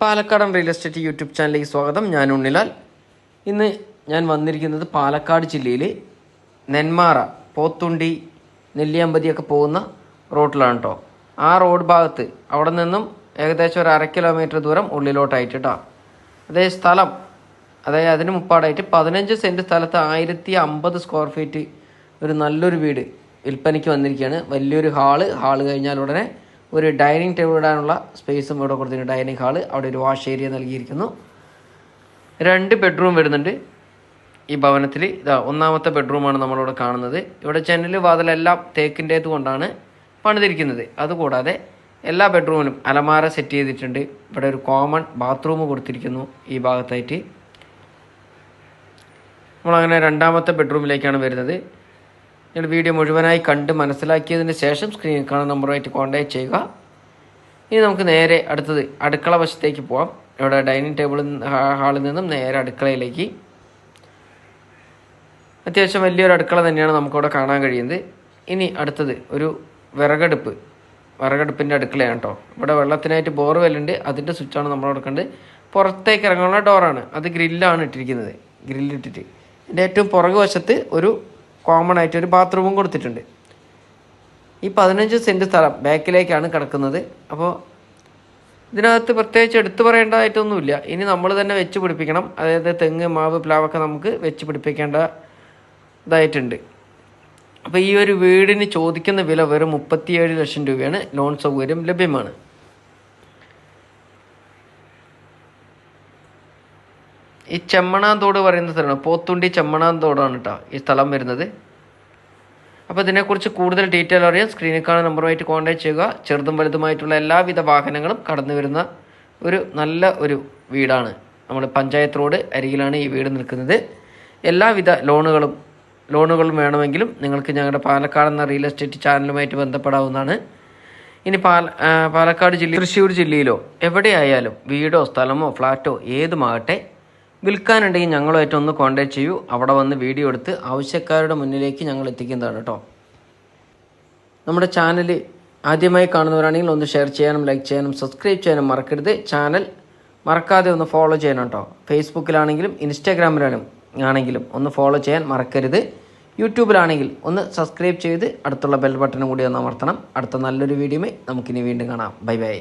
പാലക്കാടൻ real estate YouTube ചാനലിലേക്ക് സ്വാഗതം. ഞാൻ ഉണ്ണിലാൽ. ഇന്ന് ഞാൻ വന്നിരിക്കുന്നത് പാലക്കാട് ജില്ലയിൽ നെന്മാറ, പോത്തുണ്ടി, നെല്ലിയാമ്പതിയൊക്കെ പോകുന്ന റോഡിലാണ് കേട്ടോ. ആ റോഡ് ഭാഗത്ത് അവിടെ നിന്നും ഏകദേശം ഒരു 1/2 കിലോമീറ്റർ ദൂരം ഉള്ളിലോട്ടായിട്ട് കേട്ടോ. സ്ഥലം അതിന് മുപ്പാടായിട്ട് 15 സെൻറ്റ് സ്ഥലത്ത് 1050 സ്ക്വയർ ഫീറ്റ് ഒരു നല്ലൊരു വീട് വിൽപ്പനയ്ക്ക് വന്നിരിക്കുകയാണ്. വലിയൊരു ഹാള് കഴിഞ്ഞാൽ ഉടനെ ഒരു ഡൈനിങ് ടേബിൾ ഇടാനുള്ള സ്പേസും ഇവിടെ കൊടുത്തിട്ടുണ്ട്. ഡൈനിങ് ഹാള്, അവിടെ ഒരു വാഷ് ഏരിയ നൽകിയിരിക്കുന്നു. 2 ബെഡ്റൂം വരുന്നുണ്ട് ഈ ഭവനത്തിൽ. ഒന്നാമത്തെ ബെഡ്റൂമാണ് നമ്മളിവിടെ കാണുന്നത്. ഇവിടെ ജനൽ വാതിലെല്ലാം തേക്കിൻ്റേത് കൊണ്ടാണ് പണിതിരിക്കുന്നത്. അതുകൂടാതെ എല്ലാ ബെഡ്റൂമിലും അലമാര സെറ്റ് ചെയ്തിട്ടുണ്ട്. ഇവിടെ ഒരു കോമൺ ബാത്റൂം കൊടുത്തിരിക്കുന്നു ഈ ഭാഗത്തായിട്ട്. നമ്മളങ്ങനെ 2ാമത്തെ ബെഡ്റൂമിലേക്കാണ് വരുന്നത്. നിങ്ങൾ വീഡിയോ മുഴുവനായി കണ്ട് മനസ്സിലാക്കിയതിന് ശേഷം സ്ക്രീനിൽ കാണുന്ന നമ്പറുമായിട്ട് കോൺടാക്ട് ചെയ്യുക. ഇനി നമുക്ക് നേരെ അടുത്തത് അടുക്കള വശത്തേക്ക് പോകാം. ഇവിടെ ഡൈനിങ് ടേബിളിൽ ഹാളിൽ നിന്നും നേരെ അടുക്കളയിലേക്ക്. അത്യാവശ്യം വലിയൊരു അടുക്കള തന്നെയാണ് നമുക്കിവിടെ കാണാൻ കഴിയുന്നത്. ഇനി അടുത്തത് ഒരു വിറകടുപ്പിൻ്റെ അടുക്കളയാണ് കേട്ടോ. ഇവിടെ വെള്ളത്തിനായിട്ട് ബോർവെല്ലുണ്ട്. അതിൻ്റെ സ്വിച്ചാണ് നമ്മൾ കൊടുക്കേണ്ടത്. പുറത്തേക്ക് ഇറങ്ങാനുള്ള ഡോറാണ്. അത് ഗ്രില്ലാണ് ഇട്ടിരിക്കുന്നത്. ഗ്രില്ലിട്ടിട്ട് ഇതിൻ്റെ ഏറ്റവും പുറകു വശത്ത് ഒരു കോമൺ ആയിട്ട് ഒരു ബാത്റൂമും കൊടുത്തിട്ടുണ്ട്. ഈ 15 സെൻറ്റ് സ്ഥലം ബാക്കിലേക്കാണ് കിടക്കുന്നത്. അപ്പോൾ ഇതിനകത്ത് പ്രത്യേകിച്ച് എടുത്തു പറയേണ്ടതായിട്ടൊന്നുമില്ല. ഇനി നമ്മൾ തന്നെ വെച്ച് പിടിപ്പിക്കണം. അതായത് തെങ്ങ്, മാവ്, പ്ലാവൊക്കെ നമുക്ക് വെച്ച് പിടിപ്പിക്കേണ്ടതായിട്ടുണ്ട്. അപ്പോൾ ഈ ഒരു വീടിന് ചോദിക്കുന്ന വില വെറും 37 ലക്ഷം രൂപയാണ്. ലോൺ സൗകര്യം ലഭ്യമാണ്. ഈ ചെമ്മണാന്തോട് പറയുന്ന സ്ഥലമാണ്, പോത്തുണ്ടി ചെമ്മണാന്തോടാണ് കേട്ടോ ഈ സ്ഥലം വരുന്നത്. അപ്പോൾ ഇതിനെക്കുറിച്ച് കൂടുതൽ ഡീറ്റെയിൽ അറിയാൻ സ്ക്രീനിൽ കാണുന്ന നമ്പറുമായിട്ട് കോൺടാക്ട് ചെയ്യുക. ചെറുതും വലുതുമായിട്ടുള്ള എല്ലാവിധ വാഹനങ്ങളും കടന്നു വരുന്ന നല്ല ഒരു വീടാണ്. നമ്മൾ പഞ്ചായത്ത് റോഡ് അരികിലാണ് ഈ വീട് നിൽക്കുന്നത്. എല്ലാവിധ ലോണുകളും വേണമെങ്കിലും നിങ്ങൾക്ക് ഞങ്ങളുടെ പാലക്കാട് എന്ന റിയൽ എസ്റ്റേറ്റ് ചാനലുമായിട്ട് ബന്ധപ്പെടാവുന്നതാണ്. ഇനി പാലക്കാട് തൃശ്ശൂർ ജില്ലയിലോ എവിടെയായാലും വീടോ സ്ഥലമോ ഫ്ലാറ്റോ ഏതുമാകട്ടെ വിൽക്കാനുണ്ടെങ്കിൽ ഞങ്ങളുമായിട്ട് ഒന്ന് കോൺടാക്ട് ചെയ്യൂ. അവിടെ വന്ന് വീഡിയോ എടുത്ത് ആവശ്യക്കാരുടെ മുന്നിലേക്ക് ഞങ്ങൾ എത്തിക്കുന്നതാണ് കേട്ടോ. നമ്മുടെ ചാനൽ ആദ്യമായി കാണുന്നവരാണെങ്കിൽ ഒന്ന് ഷെയർ ചെയ്യാനും ലൈക്ക് ചെയ്യാനും സബ്സ്ക്രൈബ് ചെയ്യാനും മറക്കരുത്. ചാനൽ മറക്കാതെ ഒന്ന് ഫോളോ ചെയ്യണം കേട്ടോ. ഫേസ്ബുക്കിലാണെങ്കിലും ഇൻസ്റ്റാഗ്രാമിലാണെങ്കിലും ഒന്ന് ഫോളോ ചെയ്യാൻ മറക്കരുത്. യൂട്യൂബിലാണെങ്കിൽ ഒന്ന് സബ്സ്ക്രൈബ് ചെയ്ത് അടുത്തുള്ള ബെൽ ബട്ടണും കൂടി ഒന്ന് അമർത്തണം. അടുത്ത നല്ലൊരു വീഡിയോയുമായി നമുക്കിനി വീണ്ടും കാണാം. Bye bye.